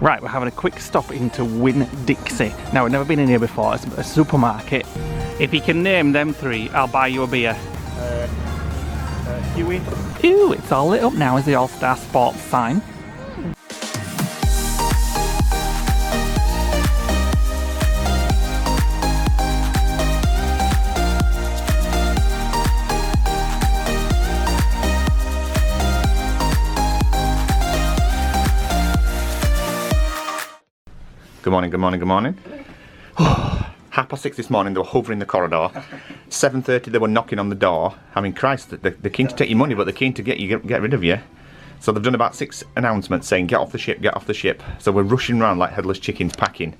Right, we're having a quick stop into Winn-Dixie. Now, we've never been in here before. It's a supermarket. If you can name them three, I'll buy you a beer. Huey. Ooh, it's all lit up now as the All-Star Sports sign. Good morning, good morning, good morning. 6:30 this morning, they were hovering the corridor. 7:30 they were knocking on the door. I mean, Christ, they're keen to take your money, but they're keen to get rid of you. So they've done about 6 announcements saying, get off the ship, get off the ship. So we're rushing around like headless chickens packing.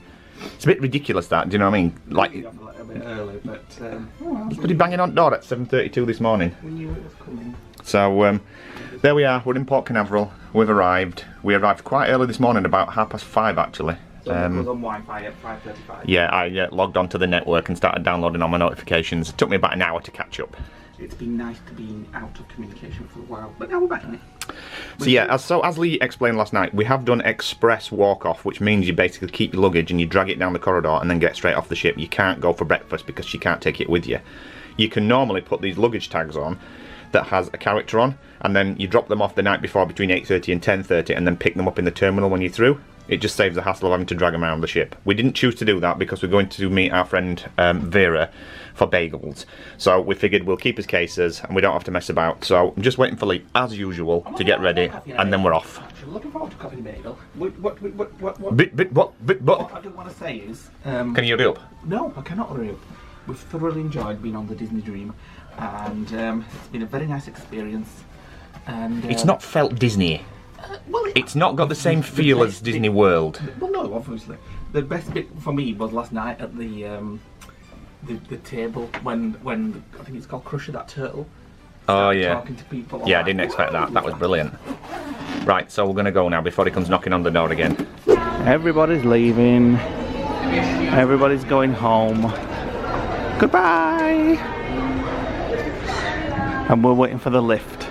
It's a bit ridiculous that, do you know what I mean? Like, a bit early, but somebody banging on the door at 7:32 this morning. we knew it was coming. So there we are, we're in Port Canaveral, we've arrived. We arrived quite early this morning, about 5:30 actually. So it was on Wi-Fi at 5:35. Yeah, I logged onto the network and started downloading all my notifications. It took me about an hour to catch up. It's been nice to be out of communication for a while, but now we're back in it. So yeah, as Lee explained last night, we have done express walk-off, which means you basically keep your luggage and you drag it down the corridor and then get straight off the ship. You can't go for breakfast because you can't take it with you. You can normally put these luggage tags on that has a character on, and then you drop them off the night before between 8:30 and 10:30 and then pick them up in the terminal when you're through. It just saves the hassle of having to drag them around the ship. We didn't choose to do that because we're going to meet our friend Vera for bagels. So we figured we'll keep his cases and we don't have to mess about. So I'm just waiting for Lee, as usual, to get ready, and then we're off. I'm looking forward to copying the bagel. What? What? What I do want to say is... Can you hurry up? No, I cannot hurry up. We've thoroughly enjoyed being on the Disney Dream, and it's been a very nice experience. And It's not felt Disney. Well, It's not got the same feel as Disney World. Well, no, obviously. The best bit for me was last night at the table when I think it's called Crusher, that turtle. Oh yeah. Talking to people. Yeah, I didn't expect that. That was brilliant. Right, so we're going to go now before he comes knocking on the door again. Everybody's leaving. Everybody's going home. Goodbye! And we're waiting for the lift.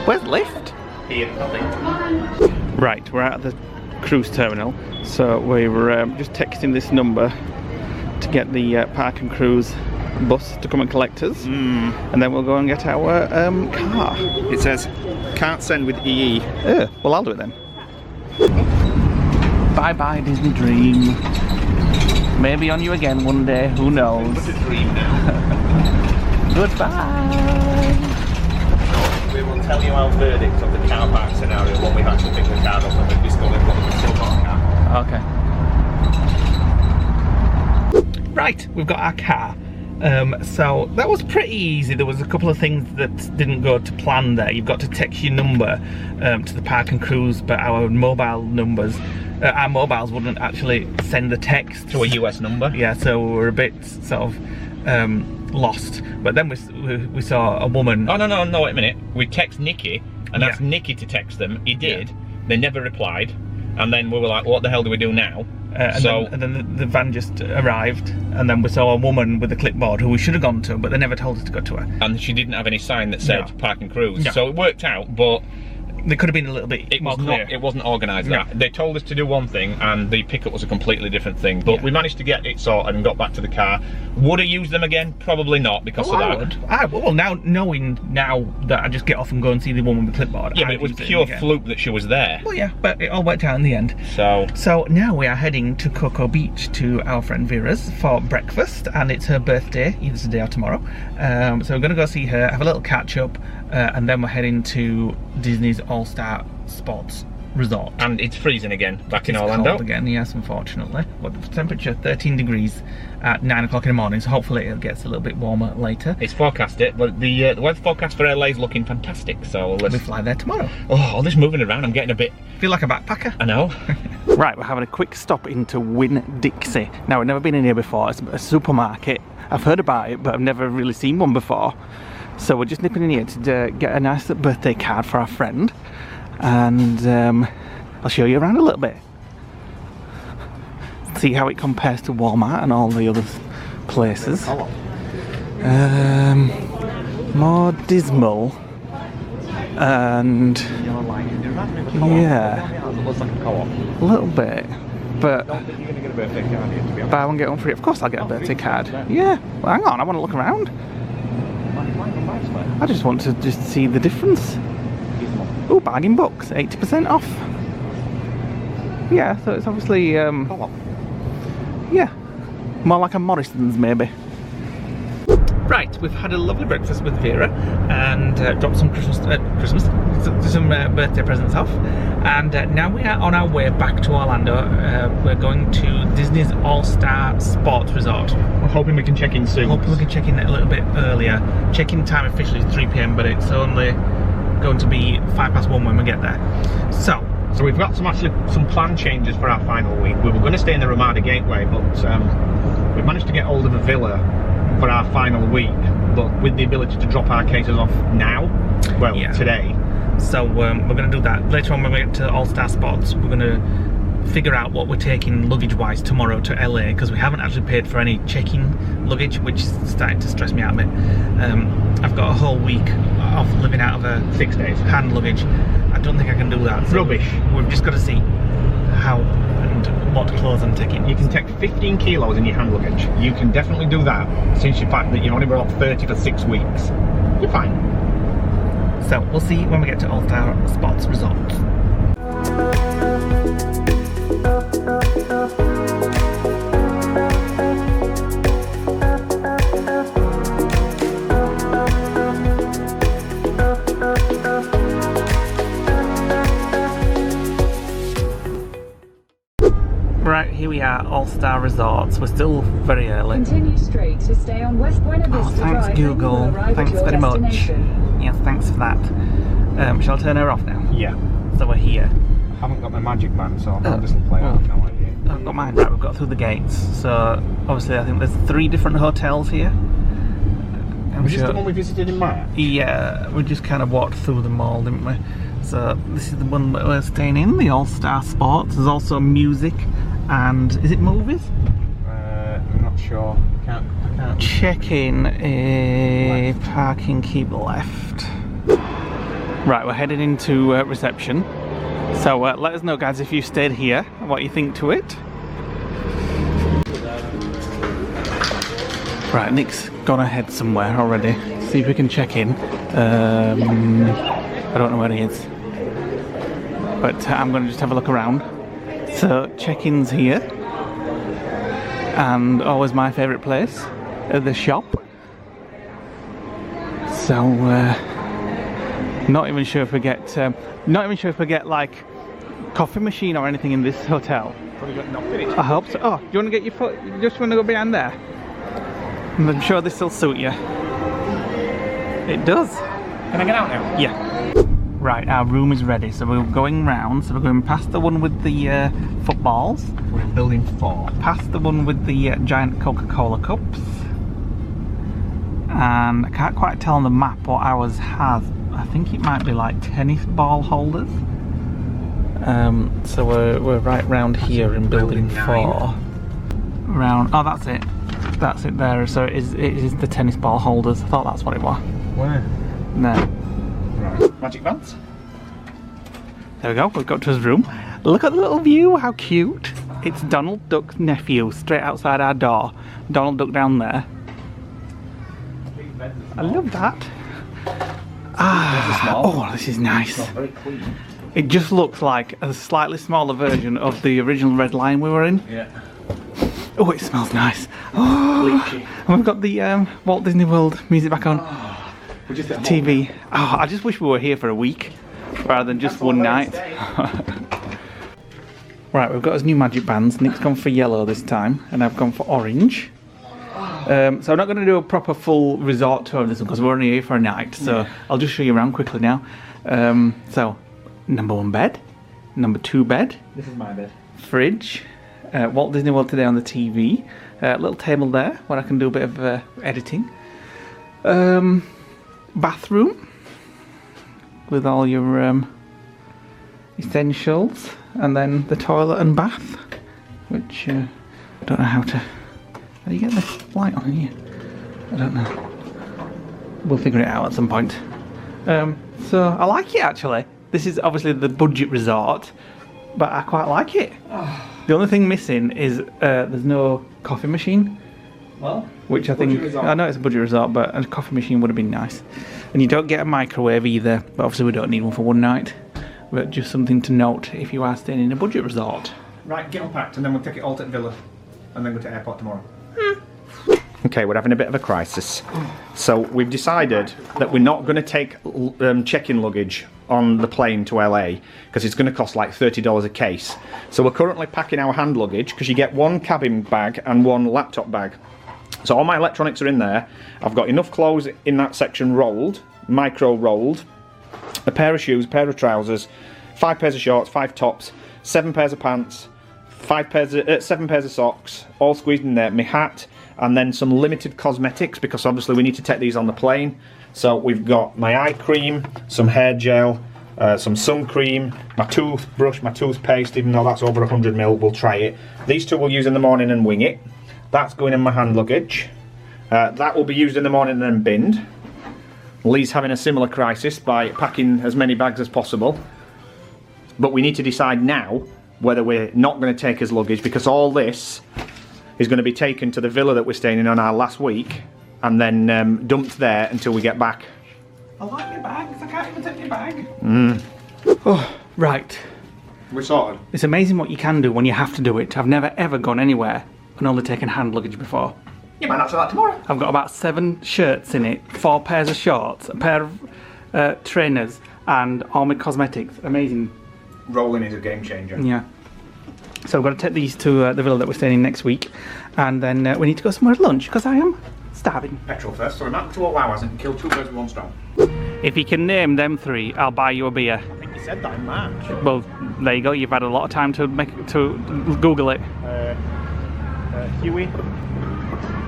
Where's the lift? Here, nothing. Right, we're at the cruise terminal, so we were just texting this number to get the park and cruise bus to come and collect us, and then we'll go and get our car. It says, can't send with EE. Well, I'll do it then. Bye bye Disney Dream. Maybe on you again one day, who knows. It's a dream now. Goodbye. We will tell you our verdict of the car park scenario when we've actually picked the car up and we've discovered whether we've still got a car. Okay. Right, we've got our car. So that was pretty easy. There was a couple of things that didn't go to plan there. You've got to text your number to the park and cruise, but our mobile numbers, our mobiles wouldn't actually send the text. To a US number? Yeah, so we were a bit sort of lost. But then we saw a woman. Oh no, wait a minute. We text Nikki and asked Nikki to text them. He did. Yeah. They never replied. And then we were like, what the hell do we do now? And then the van just arrived, and then we saw a woman with a clipboard who we should have gone to, but they never told us to go to her. And she didn't have any sign that said park and cruise. No. So it worked out, but they could have been a little bit more clear. It wasn't organised that. They told us to do one thing and the pickup was a completely different thing. But we managed to get it sorted and got back to the car. Would I use them again? Probably not because of that. I would. Well, knowing that I just get off and go and see the woman with the clipboard. Yeah, but it was pure fluke that she was there. Well, yeah, but it all worked out in the end. So now we are heading to Cocoa Beach to our friend Vera's for breakfast, and it's her birthday either today or tomorrow. So we're going to go see her, have a little catch up, and then we're heading to Disney's All-Star Sports Resort. And it's freezing again back in Orlando. Orlando. Cold again, yes, unfortunately. But the temperature 13 degrees at 9 o'clock in the morning, so hopefully it gets a little bit warmer later. It's forecasted, but the weather forecast for LA is looking fantastic. So we fly there tomorrow. Oh, all this moving around, I'm getting a bit. Feel like a backpacker. I know. Right, we're having a quick stop into Winn-Dixie. Now, we've never been in here before. It's a supermarket. I've heard about it, but I've never really seen one before. So we're just nipping in here to get a nice birthday card for our friend, and I'll show you around a little bit. See how it compares to Walmart and all the other places. More dismal, and yeah, looks like a co-op. A little bit, but... I don't think you're going to get a birthday card here, to be honest. Buy one, get one free. Of course I'll get a birthday card. Yeah. Well, hang on, I want to look around. I just want to just see the difference. Oh, bargain books, 80% off. Yeah, so it's obviously, yeah, more like a Morrison's maybe. Right, we've had a lovely breakfast with Vera and dropped some some birthday presents off, and now we are on our way back to Orlando. We're going to Disney's All-Star Sports Resort. We're hoping we can check in soon. Hoping we can check in a little bit earlier. Check-in time officially is 3 PM, but it's only going to be 1:05 when we get there. So we've got some plan changes for our final week. We were going to stay in the Ramada Gateway, but we've managed to get hold of a villa for our final week, but with the ability to drop our cases off now, well, yeah, today. So we're going to do that. Later on when we get to All-Star Sports, we're going to figure out what we're taking luggage-wise tomorrow to LA, because we haven't actually paid for any check-in luggage, which is starting to stress me out a bit. I've got a whole week of living out of a 6 days hand luggage. I don't think I can do that. So rubbish. We've just got to see how and what clothes I'm taking. You can take 15 kilos in your hand luggage. You can definitely do that, since the fact that you only brought 30 for 6 weeks. You're fine. So we'll see when we get to All-Star Sports Resort. Right, here we are, All-Star Resorts. We're still very early. Continue straight to stay on West Buena Vista thanks Drive. Google. Thanks very much. Yes, thanks for that. Shall I turn her off now? Yeah. So we're here. I haven't got my magic band, so I'll just play off now. I've got mine. Right, we've got through the gates. So obviously I think there's 3 different hotels here. Was this the one we visited in March? Yeah, we just kind of walked through them all, didn't we? So this is the one that we're staying in, the All-Star Sports. There's also music and, is it movies? I'm not sure. I can't. Check-in, parking, keep left. Right, we're headed into reception. So let us know, guys, if you stayed here, what you think to it. Right, Nick's gone ahead somewhere already. See if we can check in. I don't know where he is, but I'm going to just have a look around. So check-in's here, and always my favourite place, the shop. So not even sure if we get like coffee machine or anything in this hotel. Probably got not finished. I hope so. Oh, do you want to get your foot? You just want to go behind there? I'm sure this will suit you. It does. Can I get out now? Yeah. Right, our room is ready, so we're going round. So we're going past the one with the footballs. We're in building 4. Past the one with the giant Coca-Cola cups. And I can't quite tell on the map what ours has. I think it might be like tennis ball holders. So we're right round here in building 4. Round. Oh, that's it. That's it there. So it is the tennis ball holders. I thought that's what it was. Where? No. Right. Magic bands. There we go. We've got to his room. Look at the little view. How cute. It's Donald Duck's nephew straight outside our door. Donald Duck down there. I love that. Ah, oh, this is nice. Very clean. It just looks like a slightly smaller version of the original Red Lion we were in. Yeah. Oh, it smells nice. Oh, and we've got the Walt Disney World music back on. We're just at TV. Oh, I just wish we were here for a week rather than just one night. Right, we've got his new magic bands. Nick's gone for yellow this time, and I've gone for orange. So I'm not going to do a proper full resort tour of this one because we're only here for a night. So I'll just show you around quickly now. So, number 1 bed, number 2 bed. This is my bed. Fridge. Walt Disney World today on the TV. Little table there where I can do a bit of editing. Bathroom with all your essentials, and then the toilet and bath, which I don't know how to. How do you get this light on here? I don't know. We'll figure it out at some point. So I like it actually. This is obviously the budget resort. but I quite like it. The only thing missing is there's no coffee machine. Well, which I think, I know it's a budget resort, but a coffee machine would have been nice. And you don't get a microwave either, but obviously we don't need one for one night. But just something to note if you are staying in a budget resort. Right, get unpacked and then we'll take it all to the villa and then go to the airport tomorrow. Okay, we're having a bit of a crisis. So we've decided that we're not going to take check-in luggage on the plane to LA because it's going to cost like $30 a case. So we're currently packing our hand luggage because you get one cabin bag and one laptop bag. So all my electronics are in there. I've got enough clothes in that section rolled, micro rolled, a pair of shoes, a pair of trousers, 5 pairs of shorts, 5 tops, 7 pairs of pants, 7 pairs of socks, all squeezed in there, my hat, and then some limited cosmetics because obviously we need to take these on the plane. So we've got my eye cream, some hair gel, some sun cream, my toothbrush, my toothpaste, even though that's over 100ml, we'll try it. These two we'll use in the morning and wing it. That's going in my hand luggage. That will be used in the morning and then binned. Lee's having a similar crisis by packing as many bags as possible. But we need to decide now whether we're not going to take his luggage because all this is going to be taken to the villa that we're staying in on our last week and then dumped there until we get back. I like my bags, I can't even take my bag. Oh, right. We're sorted. It's amazing what you can do when you have to do it. I've never ever gone anywhere and only taken hand luggage before. You might not do that tomorrow. I've got about 7 shirts in it, 4 pairs of shorts, a pair of trainers, and all my cosmetics. Amazing. Rolling is a game changer. Yeah. So we've got to take these to the villa that we're staying in next week, and then we need to go somewhere at lunch because I am starving. Petrol first, so we're not 12 hours and kill 2 birds with 1 stone. If you can name them 3, I'll buy you a beer. I think you said that in March. Well, there you go. You've had a lot of time to Google it. Huey,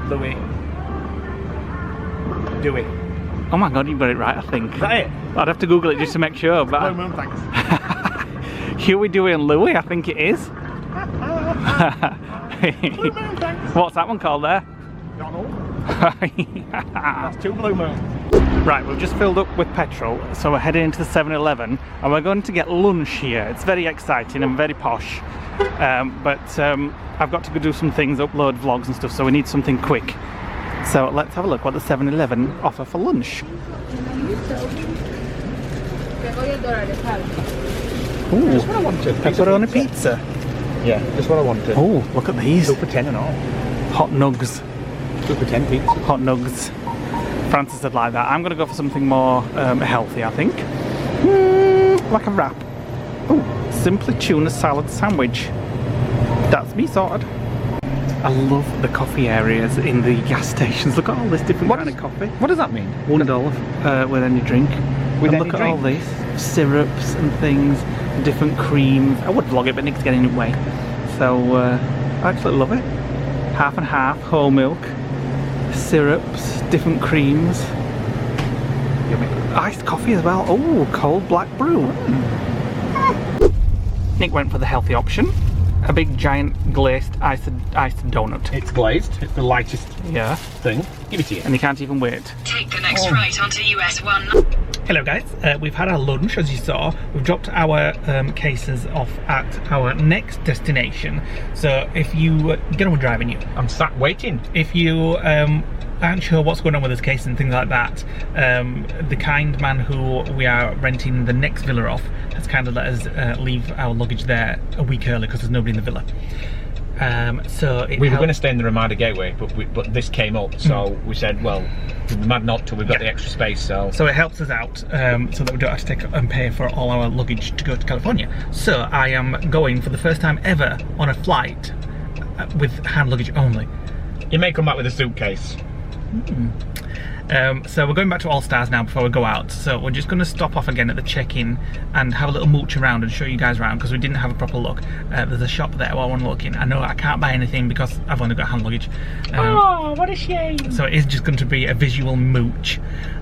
Louis, Dewey. Oh my god, you've got it right, I think. Is that it? I'd have to Google it just to make sure. But Blue Moon, thanks. Huey, Dewey and Louie, I think it is. Blue Moon, thanks. What's that one called there? Donald. That's 2 Blue Moons. Right, we've just filled up with petrol, so we're heading into the 7-Eleven and we're going to get lunch here. It's very exciting and very posh. But I've got to go do some things, upload vlogs and stuff, so we need something quick. So let's have a look what the 7-Eleven offer for lunch. Ooh, That's what I wanted. pepperoni pizza. Yeah, that's what I wanted. Oh, look at these. 2 for 10 and all. Hot nugs. 2 for 10 pizza. Hot nugs. Francis said like that. I'm going to go for something more healthy, I think. Like a wrap. Oh, simply tuna salad sandwich. That's me sorted. I love the coffee areas in the gas stations. Look at all this different kind of coffee. What does that mean? $1 with any drink. With and any look at drink? all this syrups and things, different creams. I would vlog it, but Nick's getting in the way. So I absolutely love it. Half and half, whole milk, syrups, different creams. Yummy. Iced coffee as well. Oh, cold black brew. Nick went for the healthy option. A big giant glazed iced donut. It's glazed. It's the lightest Yeah. thing. Give it to you. And you can't even wait. Take the next right onto US 1. Hello guys, we've had our lunch as you saw. We've dropped our cases off at our next destination. So if you get on with driving, you. I'm sat waiting. If you aren't sure what's going on with this case and things like that, the kind man who we are renting the next villa off has kind of let us leave our luggage there a week early because there's nobody in the villa. So We were going to stay in the Ramada Gateway, but this came up, so we said, well, we're mad not to. We've got the extra space, so it helps us out so that we don't have to take and pay for all our luggage to go to California. So I am going for the first time ever on a flight with hand luggage only. you may come back with a suitcase. So we're going back to All Stars now before we go out. So we're just going to stop off again at the check-in and have a little mooch around and show you guys around because we didn't have a proper look. There's a shop there I want to look in. I know I can't buy anything because I've only got hand luggage. Oh, what a shame. So it is just going to be a visual mooch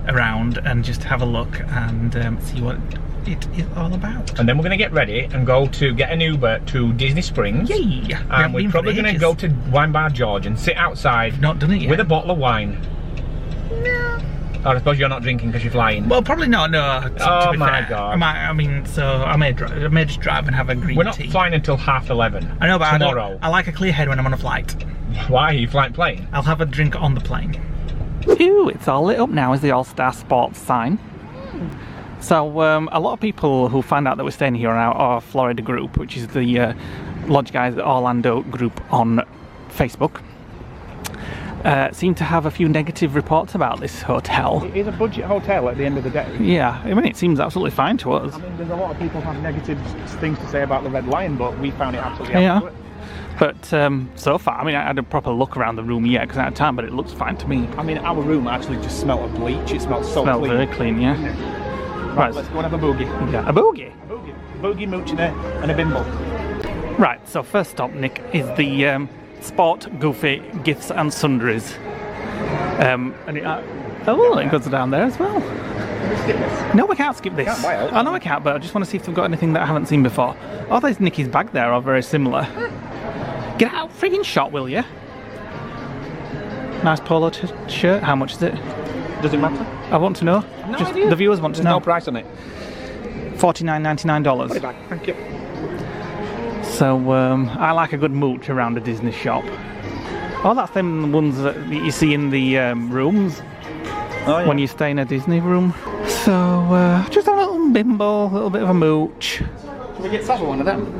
around and just have a look and see what it is all about. And then we're going to get ready and go to get an Uber to Disney Springs. Yay! And we're probably going to go to Wine Bar George and sit outside Not done it yet. with a bottle of wine. No. Oh, I suppose you're not drinking because you're flying. Well, probably not. No. To be my fair. God. I mean, so I may just drive and have a green tea. We're not flying until 11:30. I know, but tomorrow. I like a clear head when I'm on a flight. Why are you flying plane? I'll have a drink on the plane. Phew, it's all lit up now as the All-Star Sports sign. So a lot of people who find out that we're staying here on our Florida group, which is the Lodge Guys Orlando group on Facebook, seem to have a few negative reports about this hotel. It is a budget hotel at the end of the day. Yeah, I mean, it seems absolutely fine to us. I mean, there's a lot of people who have negative things to say about the Red Lion, but we found it absolutely adequate. But so far, I mean, I had a proper look around the room yet because I had time, but it looks fine to me. I mean, our room actually just smelled of bleach. It smelled so clean. Very clean, yeah. Right, let's go and have a boogie. Yeah, a boogie? A boogie. Boogie, mooch and a bimble. Right, so first stop, Nick, is the Sport Goofy Gifts and Sundries. And it goes down there as well. Skip this. No, we can't skip this. Can't buy it. I know I can't, but I just want to see if they've got anything that I haven't seen before. Oh, there's Nicky's bag there, are very similar. Get out, friggin' shot, will you? Nice polo shirt. How much is it? Does it matter? I want to know. No just idea. The viewers want to know. No price on it. $49.99. Put it back. Thank you. So I like a good mooch around a Disney shop. Oh, that's them ones that you see in the rooms when you stay in a Disney room. So just a little bimble, a little bit of a mooch. Can we get Sazzle one of them?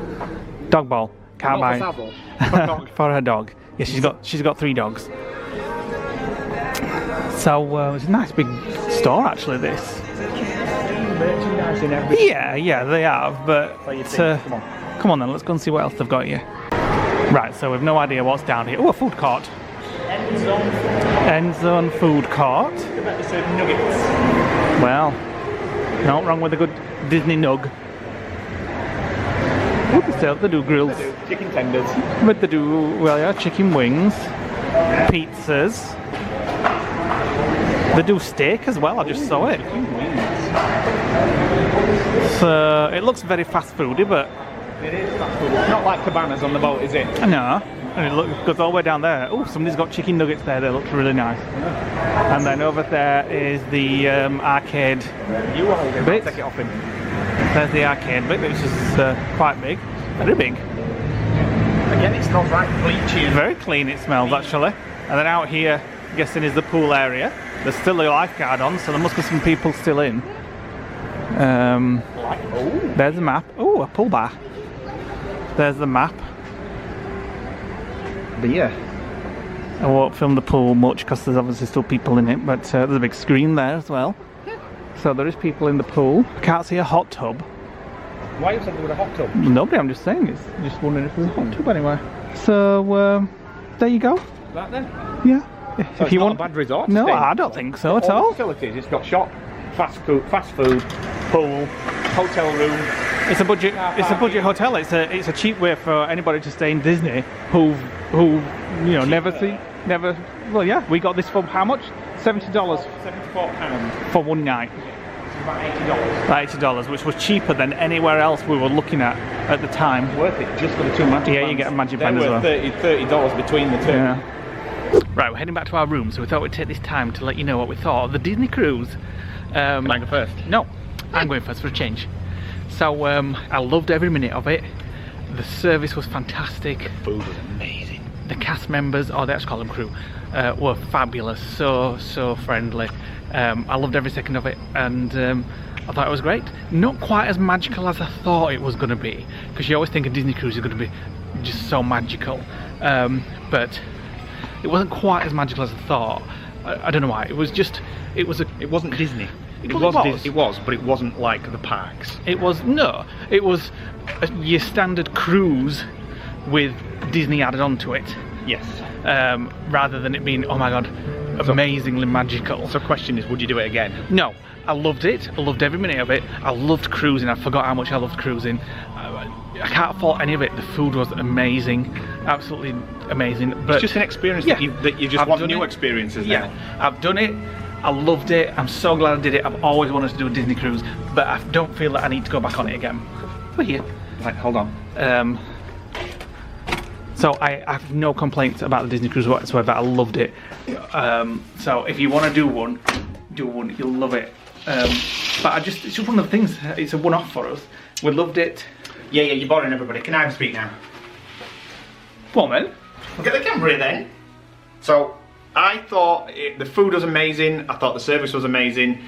Dog ball. Can't buy For Sazzle. for her dog. Yeah, she's got 3 dogs. So it's a nice big store actually. This. Merchandise in every. Yeah, they have. But come on then, let's go and see what else they've got here. Right, so we've no idea what's down here. Oh, a food court. End zone food court. They serve nuggets. Well, not wrong with a good Disney nug. They do grills. They do chicken tenders. But they do, well, yeah, chicken wings, pizzas. They do steak as well, I just saw it. So it looks very fast foody, but it is fast food. It's not like cabanas on the boat, is it? No. And it goes all the way down there. Oh, somebody's got chicken nuggets there. They look really nice. Yeah. And then over there is the arcade. You hold it. Bit. Take it off him. There's the arcade bit, which is quite big. Very big. Again, it smells right bleachy. Very clean it smells actually. And then out here, I'm guessing is the pool area. There's still a lifeguard on, so there must be some people still in. There's the map. Oh, a pool bar. There's the map. Beer. I won't film the pool much because there's obviously still people in it, but there's a big screen there as well. So there is people in the pool. I can't see a hot tub. Why you said there was a hot tub? Nobody, I'm just saying. It's just wondering if there's a hot tub anywhere. So there you go. That then? Yeah. So if you want a bad resort. No, I don't think so at all. Facilities. It's got shop, fast food, pool, hotel room. It's a budget. It's a budget hotel. It's a cheap way for anybody to stay in Disney who never. Well, yeah, we got this for how much? $70. £74 for one night. About $80. About $80, which was cheaper than anywhere else we were looking at the time. Worth it just for the 2 magic bands. Yeah, you get a magic band as well. $30 between the 2. Yeah. Right, we're heading back to our room, so we thought we'd take this time to let you know what we thought of the Disney cruise. Can I go first? No, I'm going first for a change. So I loved every minute of it. The service was fantastic. Food was amazing. The cast members, or let's call them crew, were fabulous. So friendly. I loved every second of it, and I thought it was great. Not quite as magical as I thought it was going to be, because you always think a Disney cruise is going to be just so magical, but it wasn't quite as magical as I thought. I don't know why. It wasn't Disney. It was, but it wasn't like the parks. It was your standard cruise with Disney added onto it. Yes. Rather than it being, oh my god, amazingly magical. So the question is, would you do it again? No. I loved it. I loved every minute of it. I loved cruising. I forgot how much I loved cruising. I can't fault any of it. The food was amazing. Absolutely amazing. But it's just an experience that you just want new experiences now. Yeah, I've done it. I loved it. I'm so glad I did it. I've always wanted to do a Disney cruise, but I don't feel that I need to go back on it again. We're here. Right, hold on. So I have no complaints about the Disney cruise whatsoever. I loved it. So if you want to do one, do one, you'll love it. But it's just one of the things. It's a one-off for us. We loved it. Yeah, you're boring everybody. Can I have a speak now? Come on, then. Look at the camera then. So, I thought the food was amazing. I thought the service was amazing.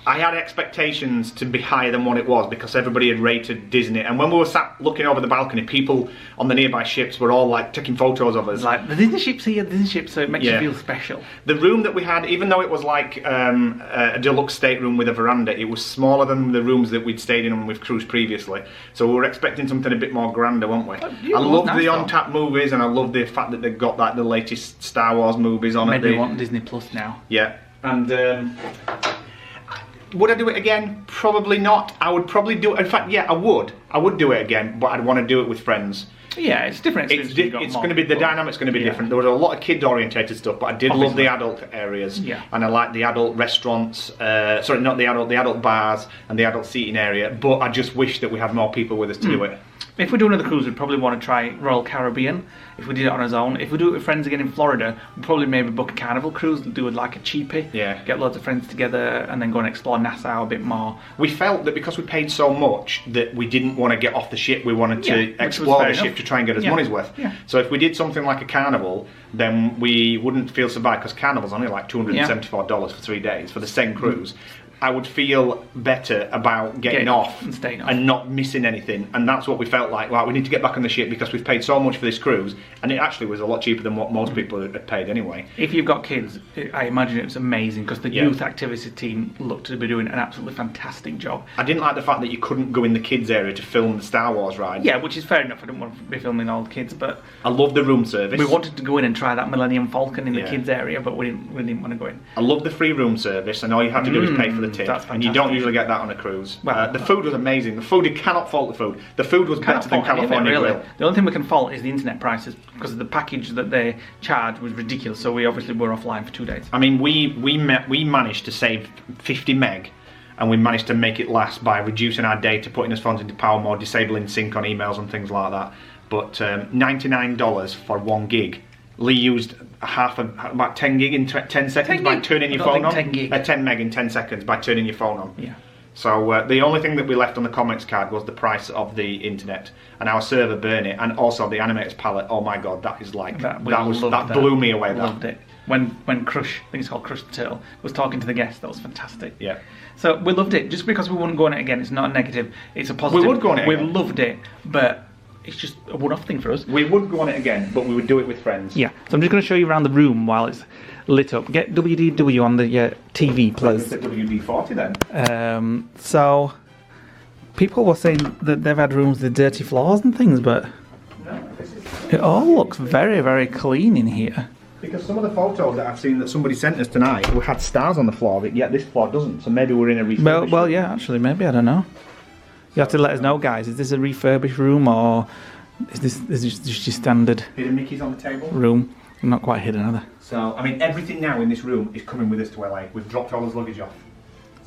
I had expectations to be higher than what it was because everybody had rated Disney. And when we were sat looking over the balcony, people on the nearby ships were all like taking photos of us. Like, the Disney ship's here, the Disney ship, so it makes you feel special. The room that we had, even though it was like a deluxe stateroom with a veranda, it was smaller than the rooms that we'd stayed in on with cruise previously. So we were expecting something a bit more grander, weren't we? I loved the on-tap movies, and I loved the fact that they've got like the latest Star Wars movies on it. Maybe they want Disney Plus now. Yeah, and would I do it again? Probably not. I would probably do it. In fact, yeah, I would. I would do it again, but I'd want to do it with friends. Yeah, it's different. It's going to be, the dynamic's going to be different. There was a lot of kid-orientated stuff, but I did love the adult areas. Yeah. And I liked the adult restaurants. Sorry, not the adult bars and the adult seating area. But I just wish that we had more people with us to do it. If we do another cruise, we'd probably want to try Royal Caribbean. If we did it on our own, if we do it with friends again in Florida, we'd probably maybe book a Carnival cruise and do it like a cheapie. Yeah. Get loads of friends together and then go and explore Nassau a bit more. We felt that because we paid so much that we didn't want to get off the ship. We wanted to explore the ship to try and get us money's worth. Yeah. So if we did something like a Carnival, then we wouldn't feel so bad because Carnival's only like $274 for 3 days for the same cruise. I would feel better about getting off and staying off and not missing anything, and that's what we felt like. Well, we need to get back on the ship because we've paid so much for this cruise, and it actually was a lot cheaper than what most people had paid anyway. If you've got kids, I imagine it was amazing because the youth activity team looked to be doing an absolutely fantastic job. I didn't like the fact that you couldn't go in the kids area to film the Star Wars ride. Yeah, which is fair enough. I don't want to be filming all the kids, but I love the room service. We wanted to go in and try that Millennium Falcon in the kids area, but we didn't want to go in. I love the free room service, and all you have to do is pay for the tip. That's fantastic. And you don't usually get that on a cruise. Well, the food was amazing. The food, you cannot fault the food. The food was better than California Grill. The only thing we can fault is the internet prices because the package that they charged was ridiculous. So we obviously were offline for 2 days. I mean, we managed to save 50 meg, and we managed to make it last by reducing our data, putting our phones into power mode, disabling sync on emails and things like that. But $99 for 1 gig. Lee used about 10 gig in 10 seconds by turning your phone on. 10 meg in 10 seconds by turning your phone on. Yeah. So the only thing that we left on the comments card was the price of the internet, and our server burned it, and also the Animator's palette. Oh my god, that is like that blew me away. Loved it. When Crush, I think it's called Crush the Turtle, was talking to the guests, that was fantastic. Yeah. So we loved it. Just because we wouldn't go on it again, it's not a negative. It's a positive. We would go on it. We loved it, but it's just a one-off thing for us. We would go on it again, but we would do it with friends. Yeah. So I'm just going to show you around the room while it's lit up. Get WDW on the TV, please. WD-40 then. So people were saying that they've had rooms with dirty floors and things, but it all looks very, very clean in here. Because some of the photos that I've seen that somebody sent us tonight, we had stars on the floor, but yet this floor doesn't. So maybe we're in a refurbished. Well, yeah, actually, maybe, I don't know. You have to let us know, guys. Is this a refurbished room or is this just your standard hidden Mickeys on the table room? Not quite hidden, are they? So, I mean, everything now in this room is coming with us to LA. We've dropped all his luggage off.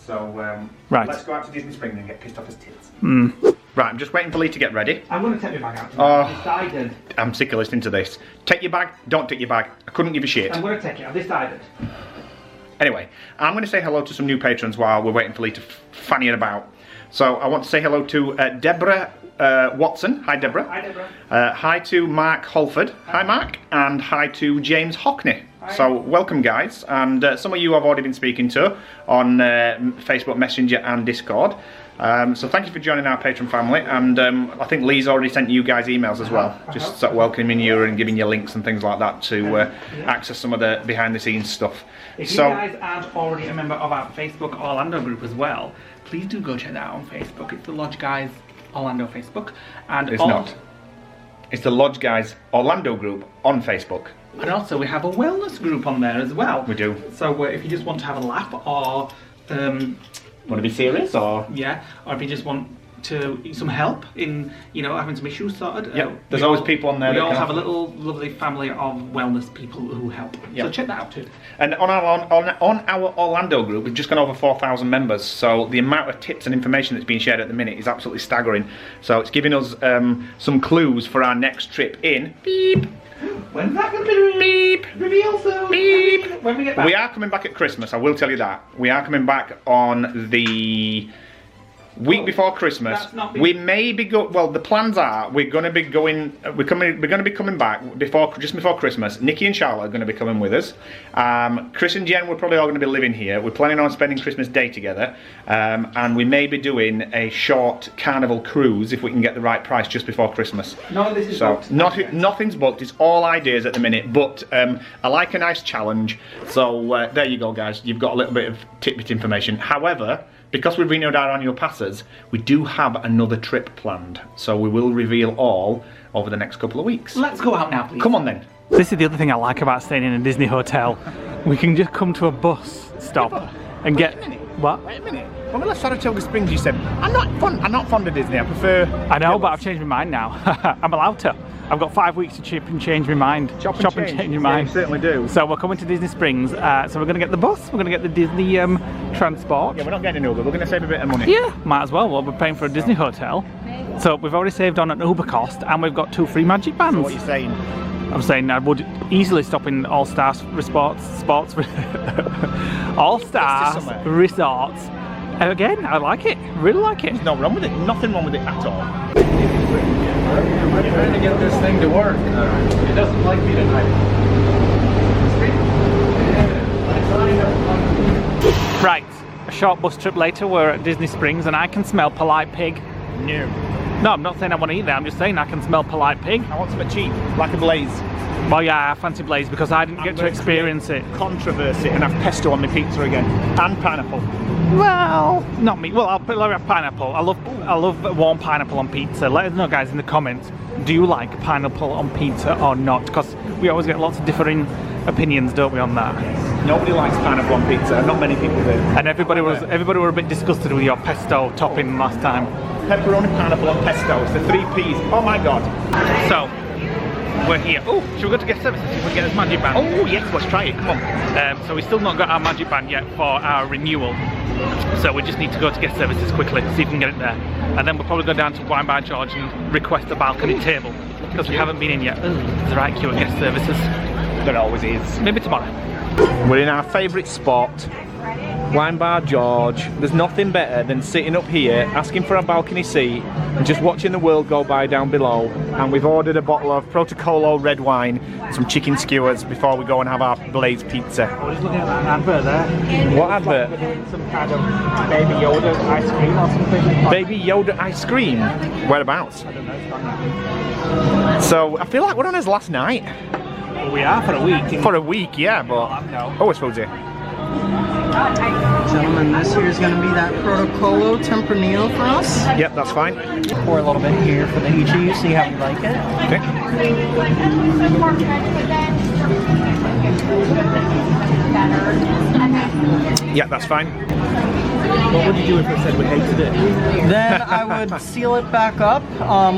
So, right. Let's go out to Disney Springs and get pissed off his tits. Mm. Right, I'm just waiting for Lee to get ready. I'm going to take my bag out. I've decided. I'm sick of listening to this. Take your bag, don't take your bag. I couldn't give a shit. I'm going to take it. I've decided. Anyway, I'm going to say hello to some new patrons while we're waiting for Lee to fanny it about. So I want to say hello to Deborah Watson. Hi, Deborah. Hi, Deborah. Hi to Mark Holford. Hi, Mark. And hi to James Hockney. Hi. So welcome, guys. And some of you I've already been speaking to on Facebook Messenger and Discord. So thank you for joining our Patreon family. And I think Lee's already sent you guys emails as well. Just sort of welcoming you and giving you links and things like that to access some of the behind-the-scenes stuff. If you guys aren't already a member of our Facebook Orlando group as well, please do go check that out on Facebook. It's the Lodge Guys Orlando Facebook. And it's not. It's the Lodge Guys Orlando group on Facebook. And also we have a wellness group on there as well. We do. So if you just want to have a laugh or... want to be serious or? Yeah, or if you just want some help in, you know, having some issues sorted. Yeah, there's always people on there. We all have a little lovely family of wellness people who help. Yep. So check that out too. And on our Orlando group, we've just gone over 4,000 members. So the amount of tips and information that's being shared at the minute is absolutely staggering. So it's giving us some clues for our next trip in. Beep. When's that going to be? Beep. Reveal soon. Beep. When we get back. We are coming back at Christmas, I will tell you that. We are coming back on the week before Christmas. We may be well, the plans are we're going to be going. We're going to be coming back just before Christmas. Nikki and Charlotte are going to be coming with us. Chris and Jen, we're probably all going to be living here. We're planning on spending Christmas Day together, and we may be doing a short carnival cruise if we can get the right price just before Christmas. No, this is so nothing's booked. It's all ideas at the minute, but I like a nice challenge. So there you go, guys. You've got a little bit of tidbit information. However, because we've renewed our annual passes, we do have another trip planned. So we will reveal all over the next couple of weeks. Let's go out now, please. Come on then. This is the other thing I like about staying in a Disney hotel. We can just come to a bus stop and get... What? Wait a minute. When we left Saratoga Springs, you said, I'm not fond of Disney, I prefer... I know, but I've changed my mind now. I'm allowed to. I've got 5 weeks to chip and change my mind. Chop and change your mind. Yeah, you certainly do. So we're coming to Disney Springs. So we're going to get the bus. We're going to get the Disney transport. Yeah, we're not getting an Uber. We're going to save a bit of money. Yeah, might as well. Well, we're paying for a Disney hotel. So we've already saved on an Uber cost, and we've got 2 free magic bands. So what are you saying? I'm saying I would easily stop in All-Star Sports All-Star Resorts. Again, I like it. Really like it. There's no wrong with it. Nothing wrong with it at all. I'm trying to get this thing to work. It doesn't like me tonight. Right, a short bus trip later, we're at Disney Springs, and I can smell polite pig. No, I'm not saying I want to eat there. I'm just saying I can smell polite pig. I want something cheap, like a Blaze. Well, yeah, I fancy Blaze because I didn't get to experience it. Controversy and have pesto on my pizza again, and pineapple. Well, not me. Well, I'll have pineapple. I love warm pineapple on pizza. Let us know, guys, in the comments. Do you like pineapple on pizza or not? Because we always get lots of differing opinions, don't we, on that? Nobody likes pineapple on pizza. Not many people do. And everybody were a bit disgusted with your pesto topping last time. Pepperoni, pineapple, and pesto. It's the 3 Ps. Oh my god. So we're here. Oh, should we go to guest services if we get this magic band? Oh yes, let's try it. Come on. So we've still not got our magic band yet for our renewal. So we just need to go to guest services quickly, see if we can get it there. And then we'll probably go down to Wine by George and request a balcony table. Because we haven't been in yet. There's the right queue at guest services. There always is. Maybe tomorrow. We're in our favourite spot, Wine Bar George. There's nothing better than sitting up here, asking for a balcony seat, and just watching the world go by down below. And we've ordered a bottle of Protocolo red wine, and some chicken skewers before we go and have our Blaze pizza. I was just looking at that advert there. What advert? Some kind of Baby Yoda ice cream or something. Baby Yoda ice cream? Whereabouts? I don't know, it's gone. So I feel like we're on his last night. Well, we are for a week. For a week, yeah, but... No. Oh, it's food's here. Gentlemen, this here is going to be that Protocolo Tempranillo for us. Yep, that's fine. Pour a little bit here for the each of you, see how you like it. Okay. Yeah, that's fine. What would you do if it said we hated it? Then I would seal it back up.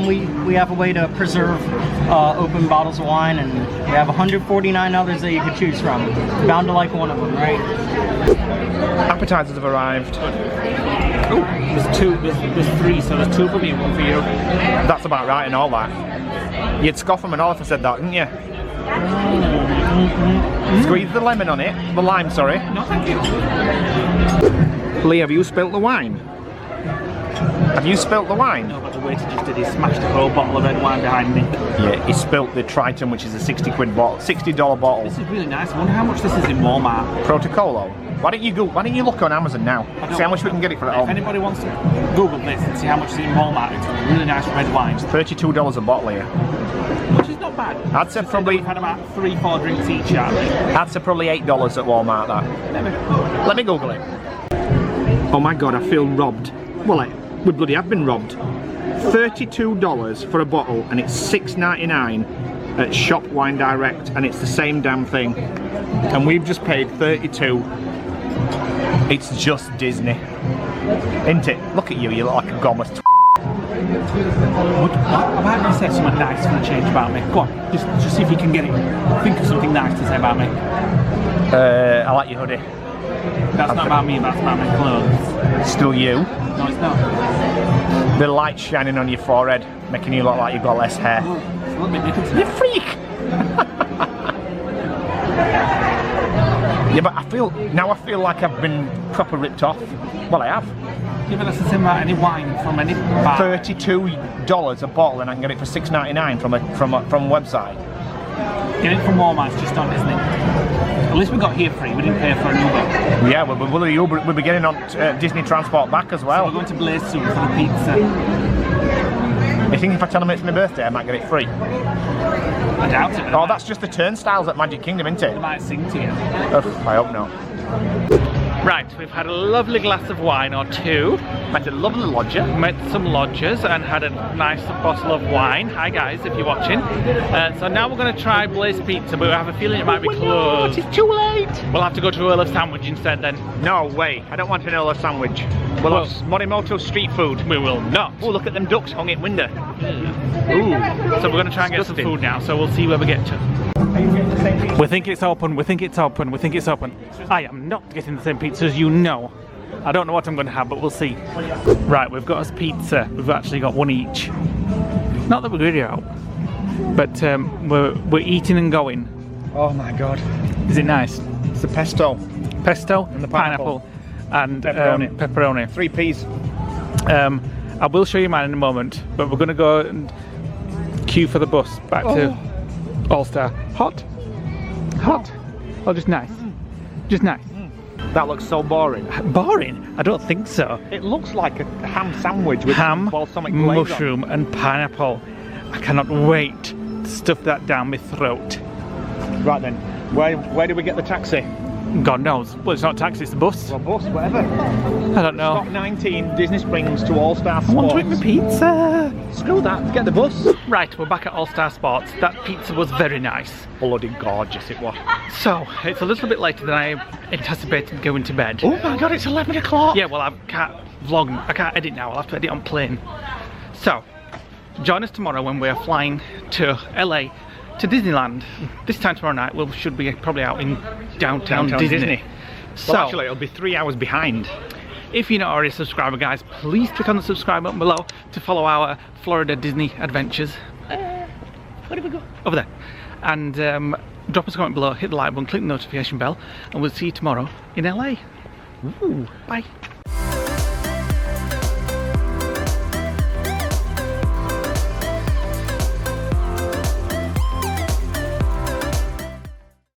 We have a way to preserve open bottles of wine, and we have 149 others that you could choose from. Bound to like one of them, right? Appetizers have arrived. Oh, there's 3, so there's 2 for me and 1 for you. That's about right and all that. You'd scoff them and all if I said that, didn't you? Squeeze the lemon on it. The lime, sorry. No, thank you. Lee, have you spilt the wine? Have you spilt the wine? No, but the waiter just did. He smashed a whole bottle of red wine behind me. Yeah, he spilt the Triton, which is a 60 quid bottle, $60 bottle. This is really nice. I wonder how much this is in Walmart. Protocolo. Why don't you look on Amazon now? See how much we can get it for at If home. anybody wants to Google this and see how much is in Walmart, it's a really nice red wine. $32 a bottle here. Which is not bad. I'd say probably We've had about 3-4 drinks each, aren't we? I'd say probably $8 at Walmart. That. Let me Google it. Oh my god, I feel robbed. Well, we bloody have been robbed. $32 for a bottle, and it's $6.99 at Shop Wine Direct, and it's the same damn thing. And we've just paid $32. It's just Disney, isn't it? Look at you, you look like a gommus. Why don't you say something nice for a change about me? Go on, just see if you can get it. Think of something nice to say about me. I like your hoodie. That's not about me, that's about my clothes. Still you. No, it's not. The light shining on your forehead, making you look like you've got less hair. Oh, it's a little bit Nicholson. You freak! Yeah, but I feel like I've been proper ripped off. Well, I have. Yeah, but that's the same about any wine from any bar. $32 a bottle, and I can get it for $6.99 from a website. Get it from Walmart, it's just on, isn't it? At least we got here free, we didn't pay for an Uber. Yeah, we'll be getting on Disney Transport back as well. So we're going to Blaze soon for the pizza. You think if I tell them it's my birthday, I might get it free? I doubt it. Oh, that's just the turnstiles at Magic Kingdom, isn't They it? might sing to you. I hope not. Right, we've had a lovely glass of wine or two. Met a lovely lodger. Met some lodgers and had a nice bottle of wine. Hi guys, if you're watching. So now we're going to try Blaze Pizza, but I have a feeling it might be closed. It's too late. We'll have to go to Earl of Sandwich instead then. No way, I don't want an Earl of Sandwich. We'll have Morimoto street food. We will not. Oh, look at them ducks hung in window. Ooh. So we're going to try and get some food now, so we'll see where we get to. We think it's open, we think it's open, we think it's open. I am not getting the same pizza as you know. I don't know what I'm going to have, but we'll see. Right, we've got us pizza. We've actually got one each. Not that we're greedy out, but we're eating and going. Oh my god. Is it nice? It's the pesto. Pesto, and the pineapple and pepperoni. Pepperoni. 3 peas. I will show you mine in a moment, but we're going to go and queue for the bus back to All-Star. Hot? Hot? Oh, just nice. Just nice. That looks so boring. Boring? I don't think so. It looks like a ham sandwich with Ham, balsamic glaze mushroom and pineapple. I cannot wait to stuff that down my throat. on. Right then, where do we get the taxi? God knows. Well, it's not a taxi, it's a bus. Well, bus, whatever. I don't know. Stop 19, Disney Springs to All-Star Sports. I want to eat my pizza. Screw that, get the bus. Right, we're back at All-Star Sports. That pizza was very nice. Bloody gorgeous it was. So, it's a little bit later than I anticipated going to bed. Oh my god, it's 11 o'clock. Yeah, well, I can't vlog, I can't edit now. I'll have to edit on plane. So, join us tomorrow when we're flying to LA to Disneyland. This time tomorrow night we should be probably out in downtown Disney. So Well, actually, it'll be 3 hours behind. if you're not already a subscriber, guys, please click on the subscribe button below to follow our Florida Disney adventures. Where did we go? Over there. And drop us a comment below, hit the like button, click the notification bell, and we'll see you tomorrow in LA. Ooh, bye.